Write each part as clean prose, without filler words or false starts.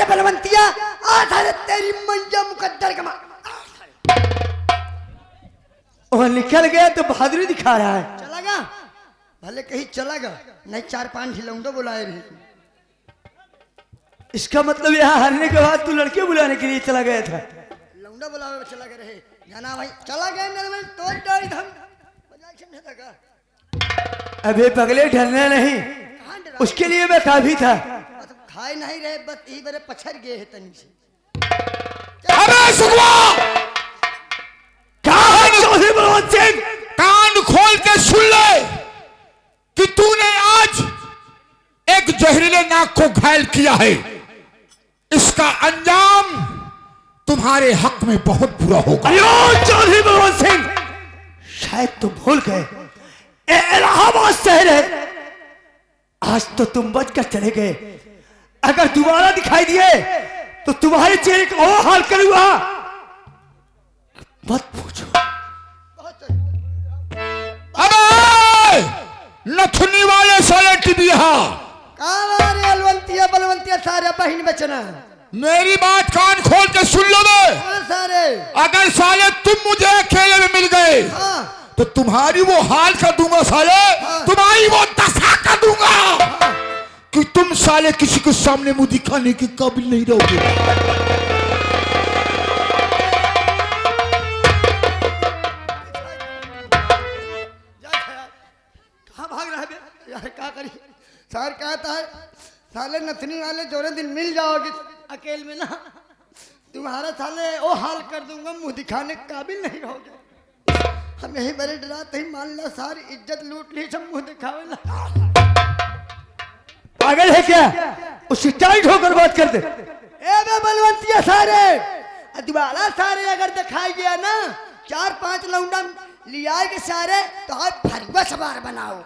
रे बलवंतिया, आज है तेरी मंजा मुकद्दर कमा। और निकल गया तो बहादुरी दिखा रहा है। चला गा भले कहीं चला गा, नहीं 4-5 ढिलौंडो बुलाए भी। इसका मतलब यहाँ हारने के बाद तू लड़के बुलाने के लिए चला गया था। लौंडा बुलावे चला गए रहे गाना भाई, चला गए नरमन तो डाई धम बजा के नहीं लगा। अबे पगले ढलना नहीं, उसके लिए मैं काफी था। खाए नहीं रहे बस यही बड़े पछड़ गए है तनी से। अबे सुगवा, क्या है चौधरी बलवंत सिंह? कान खोल के सुन ले कि तूने आज एक जहरीले नाग को घायल किया है। इसका अंजाम तुम्हारे हक में बहुत बुरा होगा। अयो चौधरी बलवंत सिंह, शायद तुम भूल गए इलाहाबाद शहर है। आज तो तुम बचकर चले गए, अगर दोबारा दिखाई दिए तो तुम्हारे चेहरे का वो हाल करूंगा मत पूछो। अबे नथुनी वाले साले टिबिया, बलवंतिया बलवंतिया सारे बहन बचना। मेरी बात कान खोल के सुन लो बे। सारे अगर साले तुम मुझे अकेले में मिल गए तो तुम्हारी वो हाल कर दूंगा साले, तुम्हारी वो दशा कर दूंगा कि तुम साले किसी के सामने मुंह दिखाने के काबिल नहीं रहोगे। कहाँ भाग रहा है यार, क्या करी सर कहता है साले नथनी वाले जोरे दिन मिल जाओगे अकेले में ना, तुम्हारा साले वो हाल कर दूंगा, मुंह दिखाने के काबिल नहीं रहोगे। हम यही बड़े डराते ही मान ला सारी इज्जत लूट ली, सब मुंह दिखावे ला। पागल है क्या? उससे टाइट होकर बात कर दे। ए बे बलवंतिया सारे, दोबारा सारे अगर दिखाई गया ना 4-5 लौंडा लिया के सारे तो आज फरवा सवार बनाओ।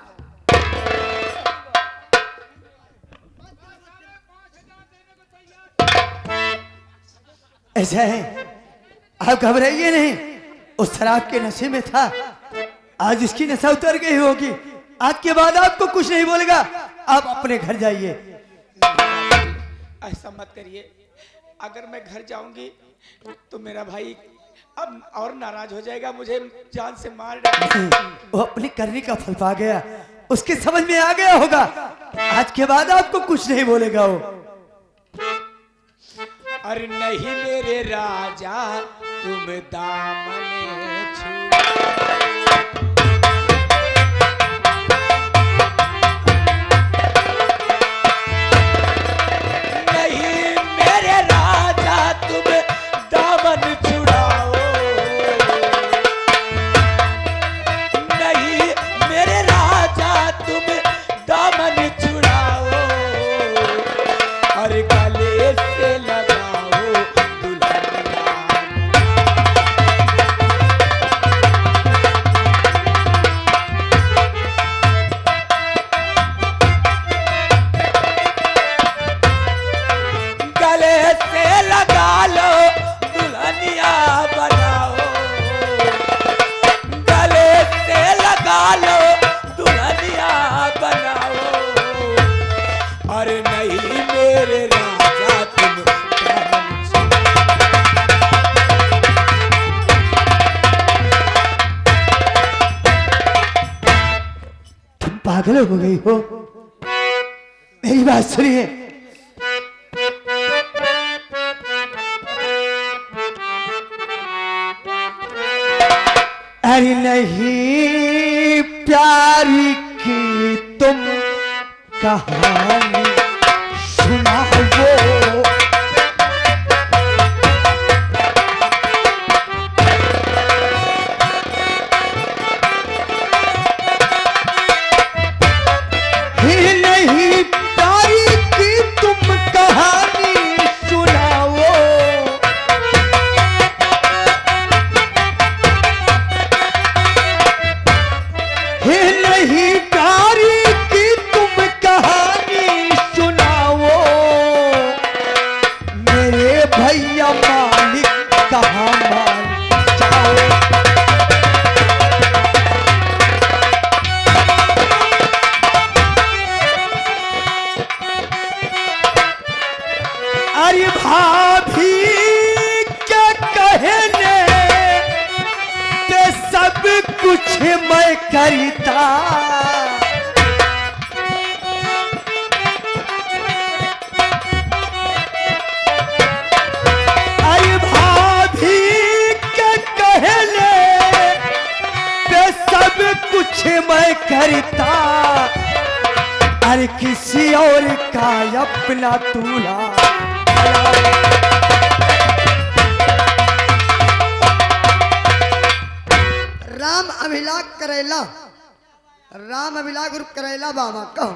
ऐसा है, आप घबराइए नहीं, उस शराब के नशे में था, आज इसकी नशा उतर गई होगी। आज के बाद आपको कुछ नहीं बोलेगा, आप अपने घर जाइए। ऐसा मत करिए, अगर मैं घर जाऊंगी तो मेरा भाई अब और नाराज हो जाएगा, मुझे जान से मार डालेगा। वो अपनी करने का फल पा गया, उसके समझ में आ गया होगा। आज के बाद आपको कुछ नहीं बोलेगा वो। अरे नहीं मेरे राजा तुम दामने छू, नहीं मेरे राजा तुम दामन छुड़ाओ, नहीं मेरे राजा तुम दामन छुड़ाओ, और गले से लगाओ पागल हो गई हो, मेरी बात सुनिए। अरे नहीं प्यारी की तुम कहानी सुनाओ, अरे भाभी क्या कहने ते सब कुछ मैं करता। अरे भाभी क्या कहने ते सब कुछ मैं करता। अरे किसी और का अपना दूल्हा। राम अभिलाष करेला, राम अभिलाष ग्रुप करेला बाबा कहो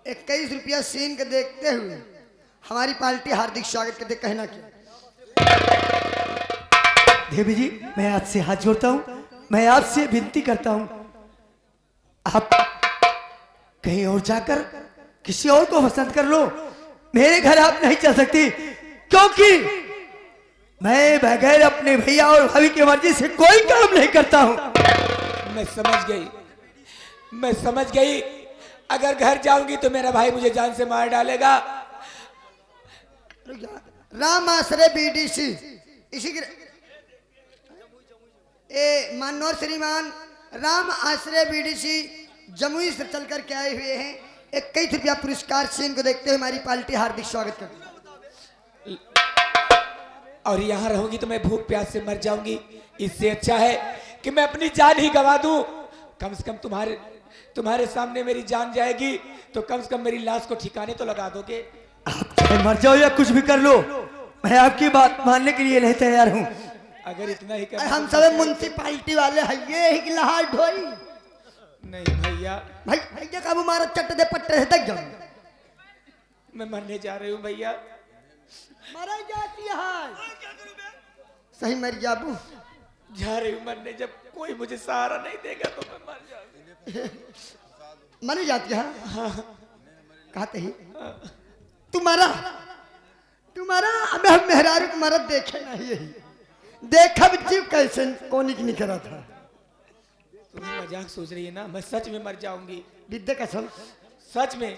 21 रुपया सीन के देखते हुए हमारी पार्टी हार्दिक स्वागत करते। कहना क्या देवी जी, मैं आपसे हाथ जोड़ता हूँ, मैं आपसे विनती करता हूँ, आप कहीं और जाकर किसी और को पसंद कर लो, मेरे घर आप नहीं चल सकती, क्योंकि मैं बगैर अपने भैया और भाभी की मर्जी से कोई काम नहीं करता हूँ। मैं समझ गई। अगर घर जाऊंगी तो मेरा भाई मुझे जान से मार डालेगा। राम आश्रय बीडीसी इसी के मानोर श्रीमान राम आश्रय बीडीसी जमुई से चल कर के आए हुए हैं। 21 रुपया पुरस्कार सीन को देखते हुए हमारी पार्टी हार्दिक स्वागत करती है। और यहाँ रहूंगी तो मैं भूख प्यास से मर जाऊंगी। इससे अच्छा है कि मैं अपनी जान ही गवा दूं। कम से कम तुम्हारे सामने मेरी जान जाएगी तो कम से कम मेरी लाश को ठिकाने तो लगा दोगे। आप चाहे मर जाओ या कुछ भी कर लो, मैं आपकी बात मानने के लिए नहीं तैयार हूँ। अगर इतना ही कर हम सब म्युनिसिपालिटी वाले है ही लहार ढोई नहीं भैया, भाई भैया का मारा चट दे पट्टे से तक जाओ। मैं मरने जा रही हूँ भैया। मरा जाती है सही मर जाबू जा रही हूँ मरने। जब कोई मुझे सहारा नहीं देगा तो मैं मर जाऊंगी। मर जाती है कहते ही तुम्हारा अब हम मेहरारू तुम्हारा देखे नहीं यही देखा जीव कैसे कोनी की निकला था। तुम्हें मजाक सोच रही है ना? मैं सच में मर जाऊंगी विद्या कसम सच में।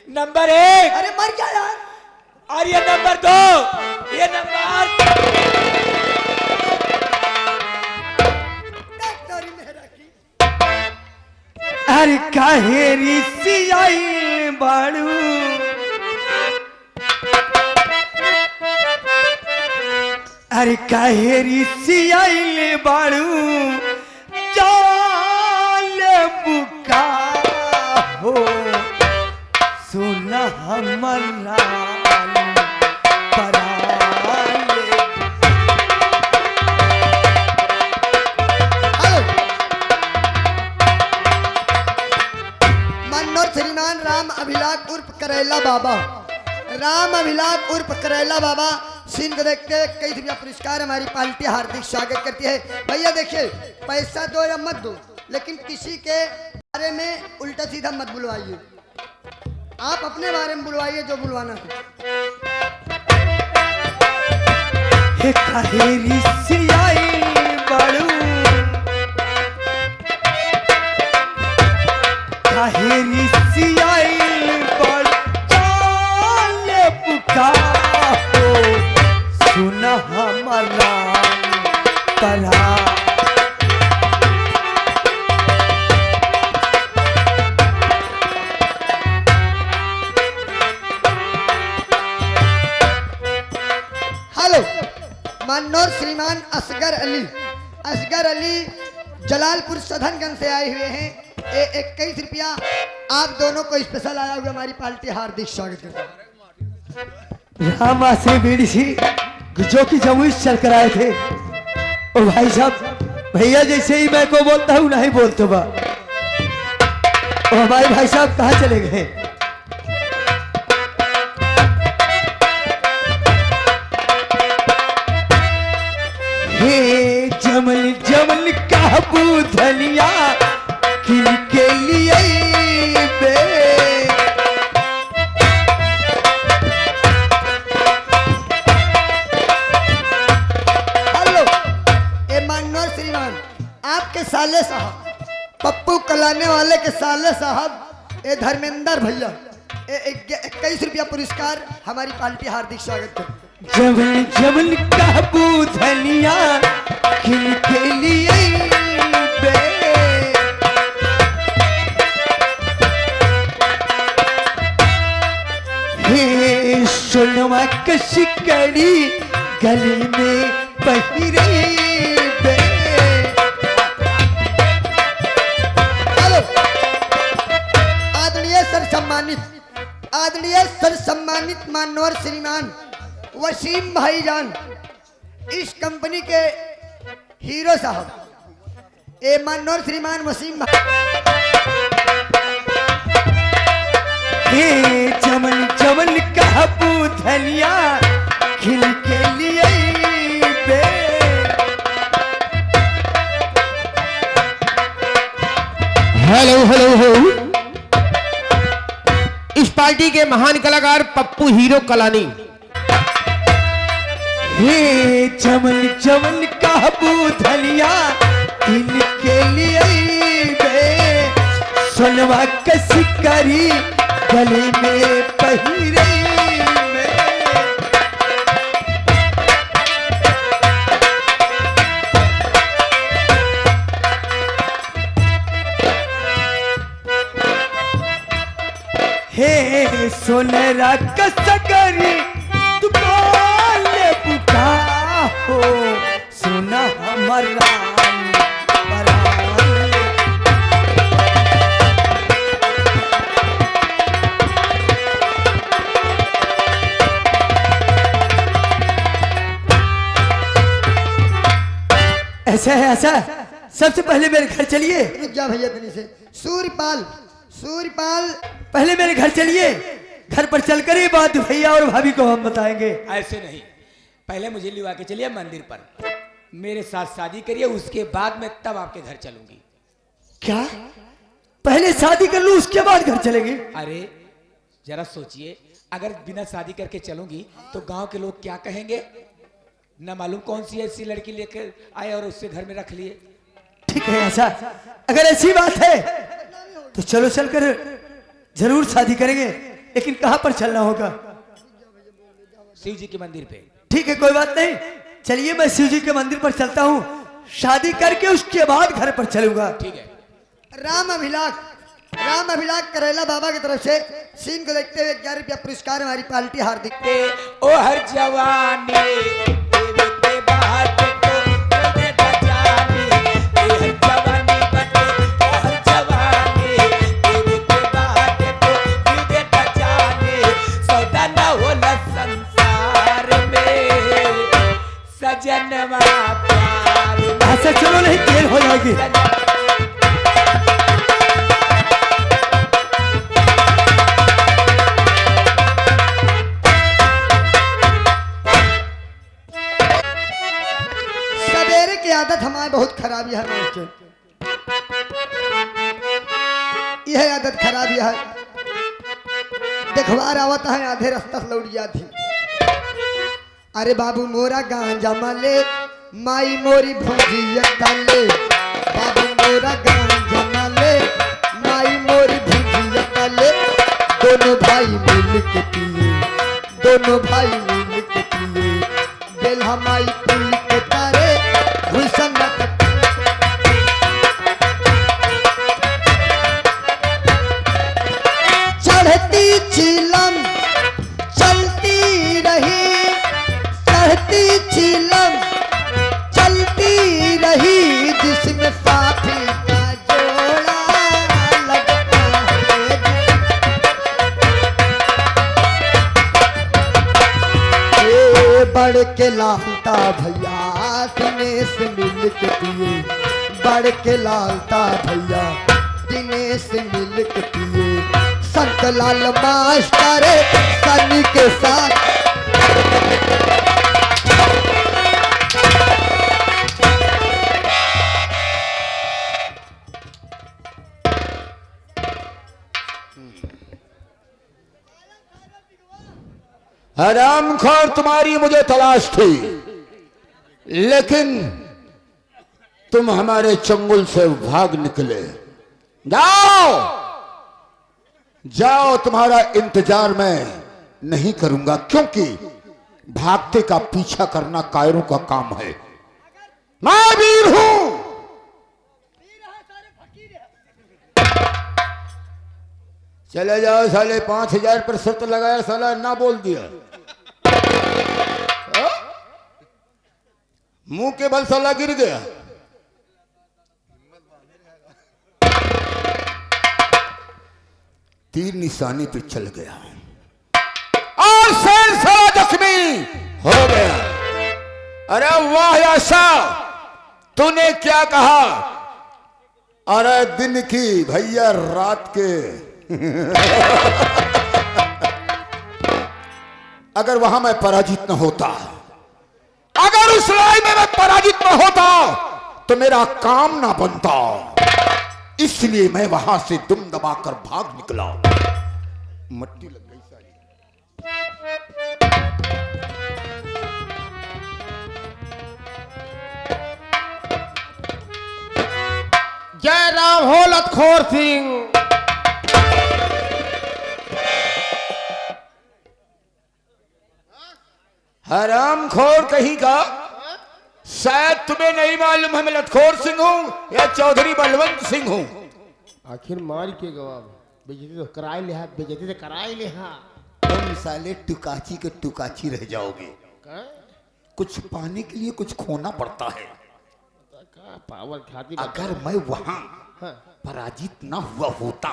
नंबर 1 अरे मर जा यार। और ये नंबर 2 ये नंबर अरे काहे रिसियाई बाड़ू अरे काहे रिसियाई बाड़ू चाल बुका हो सुना हमारा श्रीमान राम अभिलाष उर्फ करेला बाबा, राम अभिलाष उर्फ करेला बाबा सीन को देखते हुए 21 रुपया पुरस्कार हमारी पार्टी हार्दिक स्वागत करती है। भैया देखिए पैसा दो या मत दो, लेकिन किसी के बारे में उल्टा सीधा मत बुलवाइए। आप अपने बारे में बुलवाइए जो बुलवाना सुना हमारा तला हेलो मानोर श्रीमान असगर अली जलालपुर सधनगंज से आए हुए हैं। 21 रुपया आप दोनों को स्पेशल आया हुआ हमारी पार्टी हार्दिक स्वागत करती है। रामा से बीडीसी जो कि जमुई से चल कर आए थे। और भाई साहब भैया जैसे ही मैं को बोलता हूँ नहीं बोलते बा। और हमारे भाई साहब कहाँ चले गए? हे जमल जमल काबू धनिया किन के लिए बे आपके साले साहब पप्पू कलाने वाले के साले साहब ए धर्मेंद्र भैया ₹21 पुरस्कार हमारी पार्टी हार्दिक स्वागत करती। जबल जबल काबू धनिया खिल के लिए बे। हे सोनवा कशी कड़ी गली में पहिरे बे। हेलो आदरणीय सर सम्मानित मान्यवर श्रीमान वसीम भाईजान, इस कंपनी के हीरो साहब, ए मान्यवर श्रीमान वसीम भाई। हे चमन चमन काबू धनिया खिल के लिए बे। हेलो हेलो हो। इस पार्टी के महान कलाकार पप्पू हीरो कलानी। हे चमन चमन काबू धनिया खिल के लिए बे। सोनवा कसी करी गले में पहिरे में। हे सोनरा कसगरी दुकान बुका हो सोना हमारा ऐसा है ऐसा। सबसे पहले मेरे घर चलिए। रुक जा भैया तनी से। सूर्यपाल पहले मेरे घर चलिए। घर पर चलकर ये बात भैया और भाभी को हम बताएंगे। ऐसे नहीं, पहले मुझे लिवा के चलिए मंदिर पर, मेरे साथ शादी करिए, उसके बाद मैं तब आपके घर चलूंगी। क्या पहले शादी कर लूं उसके बाद घर चलेंगे? अरे जरा सोचिए, अगर बिना शादी करके चलूंगी तो गांव के लोग क्या कहेंगे? न मालूम कौन सी ऐसी लड़की लेकर आए और उससे घर में रख लिए। ठीक है ऐसा, अगर ऐसी बात है तो चलो चलकर जरूर शादी करेंगे, लेकिन कहां पर चलना होगा? शिव जी के मंदिर पे। ठीक है कोई बात नहीं, चलिए मैं शिव जी के मंदिर पर चलता हूँ, शादी करके उसके बाद घर पर चलूंगा। ठीक है। राम अभिलाख करेला बाबा की तरफ से सीन को देखते हुए ₹11 पुरस्कार हमारी पार्टी हार्दिक। ओ हर जवानी देवे के बात को दे जानी, ए हर जवानी बटे, ओ हर जवानी देवे के बात को दे जानी। सौदा न होला संसार में सजनवा प्यार में। ऐसा चलो नहीं देर हो जाएगी। आदत हमारी बहुत खराबी है मास्टर, यह आदत खराबी है। देखवार आवता है आधे रास्ता से लौट जाती। अरे बाबू मोरा गांजा माले माई मोरी भुजिया डाले, बाबू मोरा गांजा माले माई मोरी भुजिया डाले। दोनों भाई मिल के पिए, दोनों भाई मिल के पिए, बेल्हा माई पुल के तारे चढ़ती चिलम चलती रही, चढ़ती चिलम चलती रही, जिसमें साथी का जोड़ा लगता है। ये बढ़ के लालता भैया दिनेश मिल के पिए, बढ़ के लालता भैया दिनेश मिल के पिए। संत लाल मास्टर सनी के साथ हरामखोर तुम्हारी मुझे तलाश थी, लेकिन तुम हमारे चंगुल से भाग निकले। जाओ जाओ, तुम्हारा इंतजार मैं नहीं करूंगा, क्योंकि भागते का पीछा करना कायरों का काम है। मैं वीर हूं। चले जाओ साले, 5,000 पर शर्त लगाया, साला ना बोल दिया। मुंह के बल साला गिर गया। तीर निशाने पे चल गया और शेर साला जख्मी हो गया। अरे वाह आशा, तूने क्या कहा? अरे दिन की भैया रात के। अगर वहां मैं पराजित न होता, अगर उस लड़ाई में मैं पराजित न होता तो मेरा काम ना बनता, इसलिए मैं वहां से दुम दबाकर भाग निकला। मट्टी लग गई सारी। जय राम हो लतखोर सिंह। हराम खोर कहीं का। शायद तुम्हें नहीं मालूम है मैं लतखोर सिंह हूं या चौधरी बलवंत सिंह हूं। आखिर मार के गवाब बेइज्जती तो कराए लिहा, बेइज्जती तो कराए लिहा। तुम साले टुकाची के टुकाची रह जाओगे। कुछ पाने के लिए कुछ खोना पड़ता है। पावर खाती अगर मैं वहां पराजित ना हुआ होता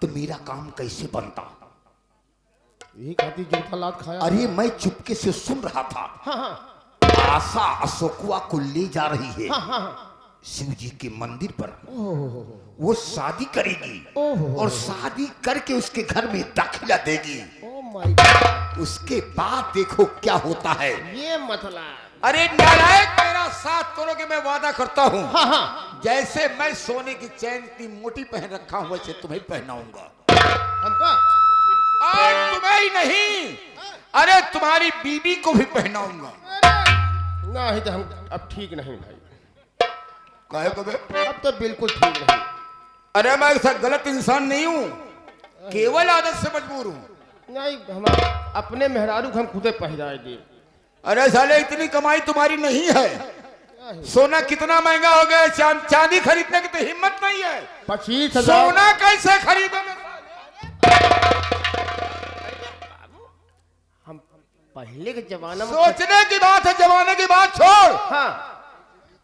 तो मेरा काम कैसे बनता? यही खाती जूठा लात खाया। अरे मैं चुपके से सुन रहा था। आशा अशोकुआ को ले जा रही है शिव जी के मंदिर पर। वो शादी करेगी और शादी करके उसके घर में दाखिला देगी। उसके बाद देखो क्या होता है। ये मतलब अरे नालायक, मेरा साथ करोगे मैं वादा करता हूँ। जैसे मैं सोने की चैन इतनी मोटी पहन रखा हूँ वैसे तुम्हें पहनाऊंगा। हमका और तुम्हें ही नहीं, अरे तुम्हारी बीबी को भी पहनाऊंगा। ना ही तो हम अब ठीक नहीं भाई। काहे को बे? अब तो बिल्कुल ठीक नहीं। अरे मैं ऐसा गलत इंसान नहीं हूँ, केवल आदत से मजबूर हूँ। नहीं, हम अपने मेहरारू को हम खुदे पहनाए दे। अरे साले इतनी कमाई तुम्हारी नहीं है। सोना कितना महंगा हो गया, चांदी खरीदने की तो हिम्मत नहीं है। 25,000 सोना कैसे खरीदे? हम पहले के जमाना में सोचने की बात है, जमाने की बात छोड़। हाँ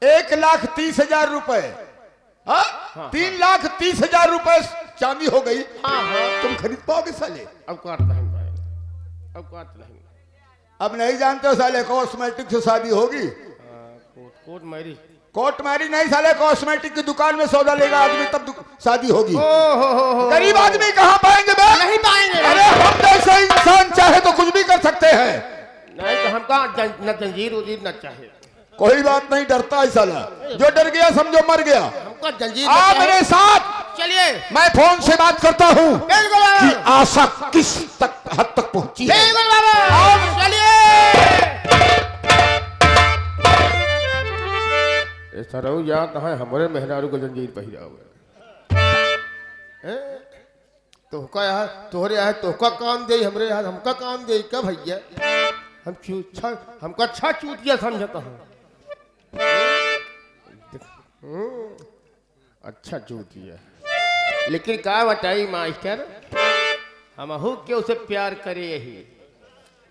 1,30,000 रुपए, 3,30,000 रुपए चांदी हो गई। तुम खरीद पाओगे साले? अवकात नहीं भाई, अवकात नहीं। अब नहीं जानते हो साले, कॉस्मेटिक से शादी होगी। कोर्ट मैरिज, कोर्ट मैरिज नहीं साले, कॉस्मेटिक की दुकान में सौदा लेगा आदमी तब शादी होगी। गरीब आदमी कहाँ पाएंगे बे? नहीं पाएंगे। अरे हम जैसे इंसान चाहे तो कुछ भी कर सकते हैं। नहीं तो हमका न जंजीर उजीर न चाहे। कोई बात नहीं, डरता है साला। जो डर गया समझो मर गया। हमका जंजीर आ मेरे साथ, चलिए। मैं फोन से बात करता हूँ बिल्कुल बाबा। कि आशा किस हद तक पहुंची है। बिल्कुल बाबा, चलिए। सरऊ याद है हमारे मेहरारू को जंजीर पहिरा हुआ है। तोहका यार तोहरे यार तोहका काम दे, हमरे यार हमका काम दे का भैया। हमका अच्छा चूतिया समझता हूँ। अच्छा चूतिया, लेकिन का बताई मास्टर, हमहू के उसे प्यार करे। यही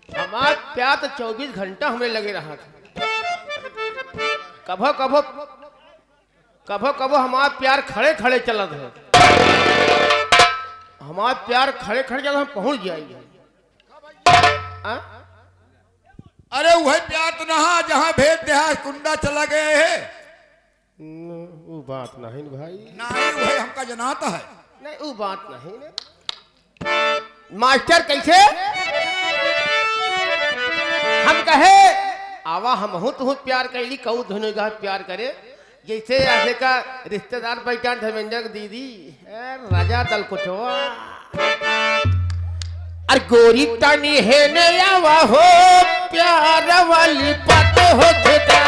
हमारा प्यार तो 24 घंटा हमें लगे रहा था। कभो कभो कभो कभो हमारा प्यार खड़े खड़े चलत है। हमारा प्यार खड़े खड़े चलत, हम पहुंच जाएंगे। अरे वह प्यार तो नहा जहाँ भेद देहा कुंडा चला गए है। वो बात नहीं भाई, नहीं वह हमका जनाता है। नहीं वो बात नहीं ना। मास्टर कैसे हम कहे आवा हम तू प्यार कैली कहू धुनेगा प्यार करे। जैसे ऐसे का रिश्तेदार बैठा धर्मेंद्र दीदी राजा दल कुछवा अरे गोरी तनी है नया हो प्यार वाली बात हो देता।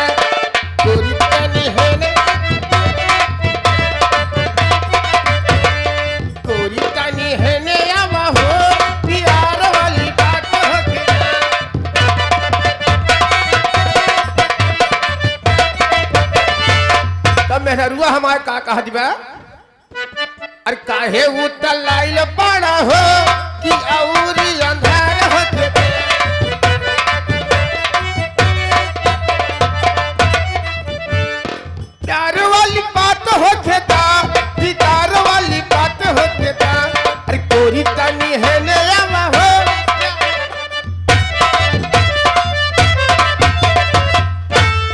गोरी तनी है गोरी तनी है नया मेहरुआ हमारे का कहा दिबा अरे काहे उतल लाइल पड़ा हो कि औरी अंधा